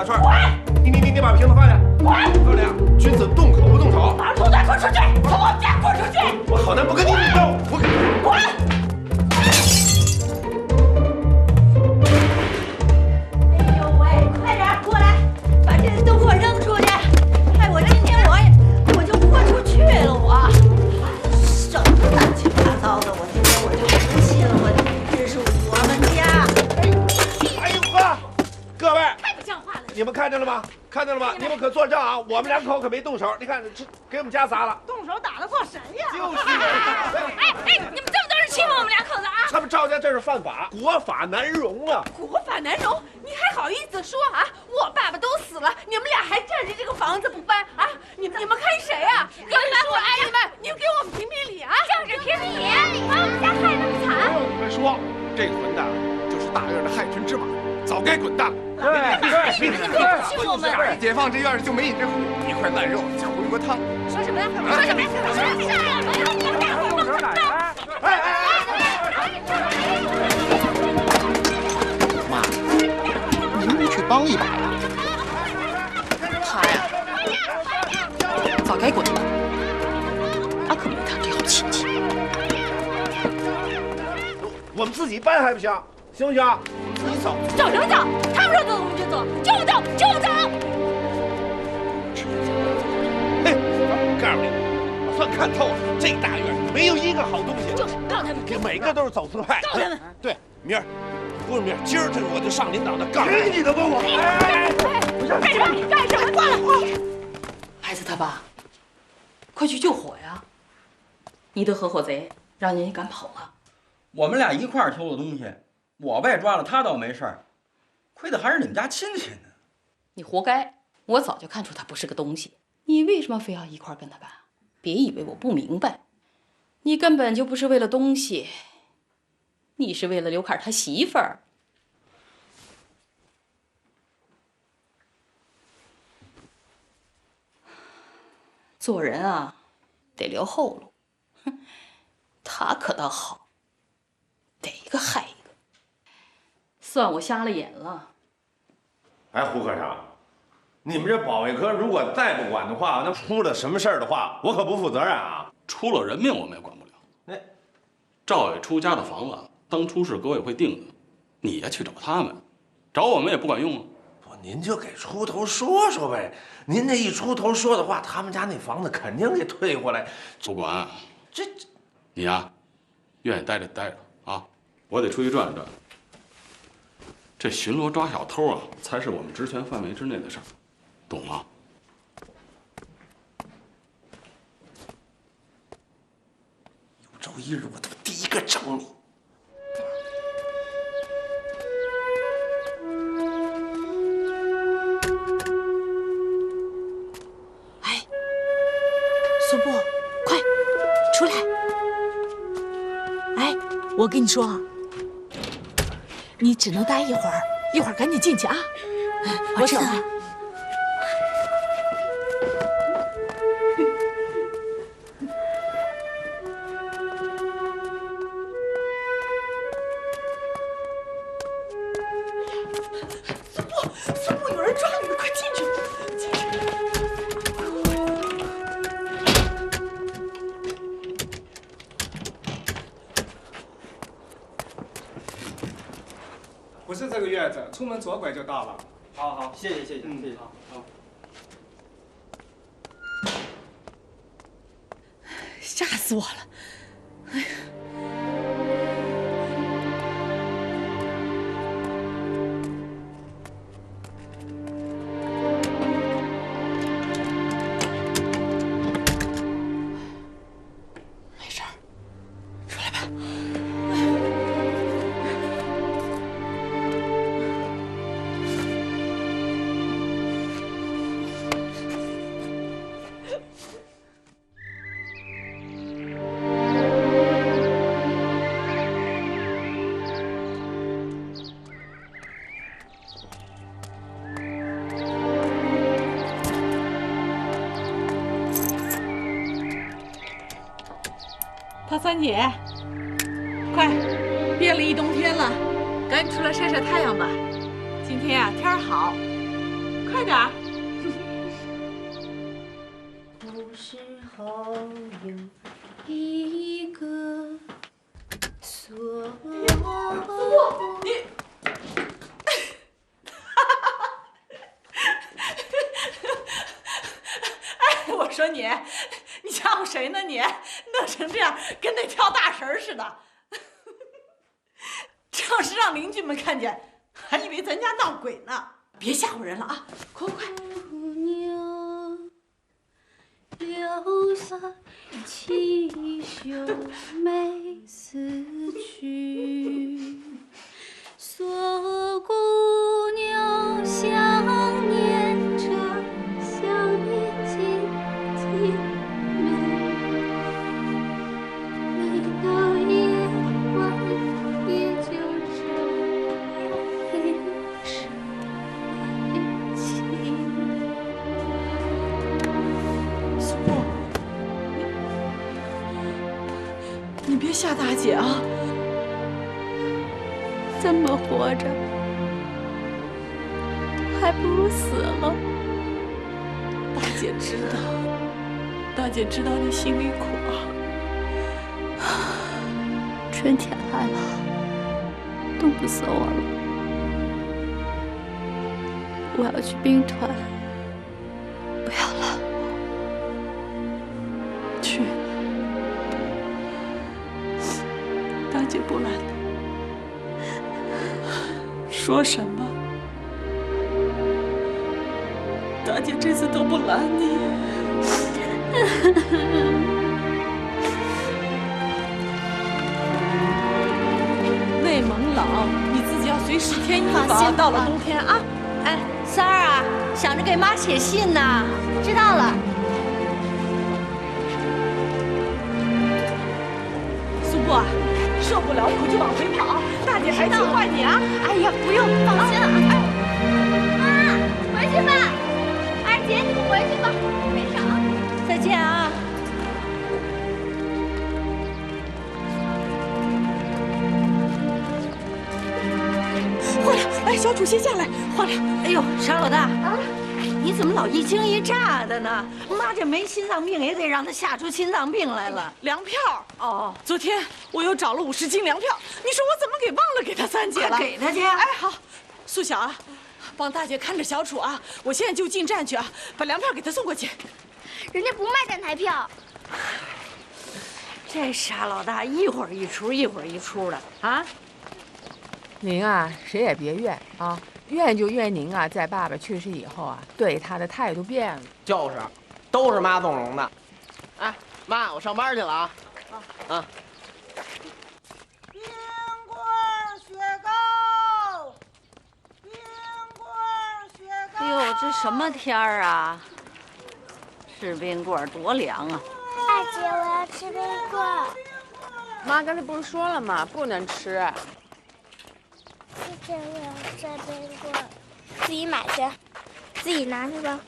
插串。你把瓶子放下。高粱，君子动口不动手。把兔仔滚出去！从我们家滚出去！我好男不跟你比斗，我滚！哎呦喂，快点过来，把这个都给我扔出去！哎，我今天我就豁出去了，我。什么乱七八糟的！我今天我就生气了，这是我们家。哎呦呵，各位，太不像话了！你们看见了吗？看见了吗？你们可作证啊！我们两口可没动手。你看，这给我们家砸了。动手打得过谁呀？就是。哎，你们这么多人欺负我们两口子啊！他们赵家这是犯法，国法难容啊！国法难容，你还好意思说啊？我爸爸都死了，你们俩还占着这个房子不搬啊？你们看谁啊？你们说，哎，你们给我们评评理啊！就是评评理，把我们家害那么惨。不用你们说，这个混蛋就是大院的害群之马，早该滚蛋了。对，欺负我们！解放这院就没你这一块烂肉搅一锅汤。说什么呀？说什么呀？妈，您不去帮一把呀？他呀，早该滚了。他可没他这好亲戚。我们自己搬还不行，行不行？自己走。走什么走？他们说走我们就走，就走就走。嘿，我告诉你，我算看透了，这大院没有一个好东西。就是告他们，每个都是走私派。告他们。对，明儿，不是明儿，今儿这我就上领导那告。凭你的跟我！干什么？干什么？挂了！孩子他爸，快去救火呀！你的合伙贼让人家赶跑了。我们俩一块儿偷的东西，我被抓了，他倒没事儿，亏的还是你们家亲戚呢。你活该！我早就看出他不是个东西，你为什么非要一块儿跟他干？别以为我不明白，你根本就不是为了东西，你是为了刘凯他媳妇儿。做人啊，得留后路。哼，他可倒好，逮一个害一个，算我瞎了眼了。哎，胡科长，你们这保卫科如果再不管的话，那出了什么事儿的话，我可不负责任啊！出了人命我们也管不了。哎，赵伟出家的房子当初是革委会定的，你呀去找他们，找我们也不管用啊。不，您就给出头说说呗。您这一出头说的话，他们家那房子肯定给退回来。不管，这你呀，愿意待着待着啊，我得出去转转。这巡逻抓小偷啊，才是我们职权范围之内的事儿，懂吗？有朝一日，我他妈第一个整你！哎，苏波，快出来！哎，我跟你说啊，你只能待一会儿，一会儿赶紧进去啊！我走了。苏波，有人抓你了，快进去！进去！不是这个院子，出门左拐就到了。好好，谢谢谢谢谢谢。好。吓死我了！哎呀！没事儿，出来吧。陶三姐，快，憋了一冬天了，赶紧出来晒晒太阳吧。今天啊，天儿好，快点儿。古时候有一个所你。哎，我说你吓唬谁呢你？弄成这样，跟那跳大神似的。这要是让邻居们看见，还以为咱家闹鬼呢。别吓唬人了啊！快快！姑娘留下七兄妹死去，锁姑娘想念着，想念亲亲们。每到夜晚，也就这样悲伤悲情。苏木，你别吓大姐啊！这么活着，还不如死了。大姐知道，大姐知道你心里苦啊。春天来了，冻不死我了。我要去兵团，不要拦我。去，大姐不拦你。说什么？大姐这次都不拦你。内蒙冷，你自己要随时添衣服啊。到了冬天啊。哎，三儿啊，想着给妈写信呢。知道了。苏布啊，受不了苦就往回跑，大姐还气坏你啊！哎呀，不用，放心啊。哎，妈，回去吧。二姐，你们回去吧，没事啊。再见啊。坏了！哎，小主先下来，坏了！哎呦，傻老大啊，你怎么老一惊一乍的呢？妈这没心脏病也得让她吓出心脏病来了。粮票哦，昨天我又找了50斤粮票，你说我怎么给忘了给她三姐了？给她去。哎，好，苏小啊，帮大姐看着小楚啊，我现在就进站去啊，把粮票给她送过去。人家不卖站台票。这傻老大一会儿一出，一会儿一出的啊！您啊，谁也别怨啊，怨就怨您啊，在爸爸去世以后啊，对他的态度变了。就是，都是妈纵容的。哎，妈，我上班去了啊。啊。冰棍雪糕，冰棍雪糕。哎呦，这什么天儿啊！吃冰棍多凉啊！二姐，我要吃冰棍。妈刚才不是说了吗？不能吃。二姐，我要吃冰棍，自己买去，自己拿去吧。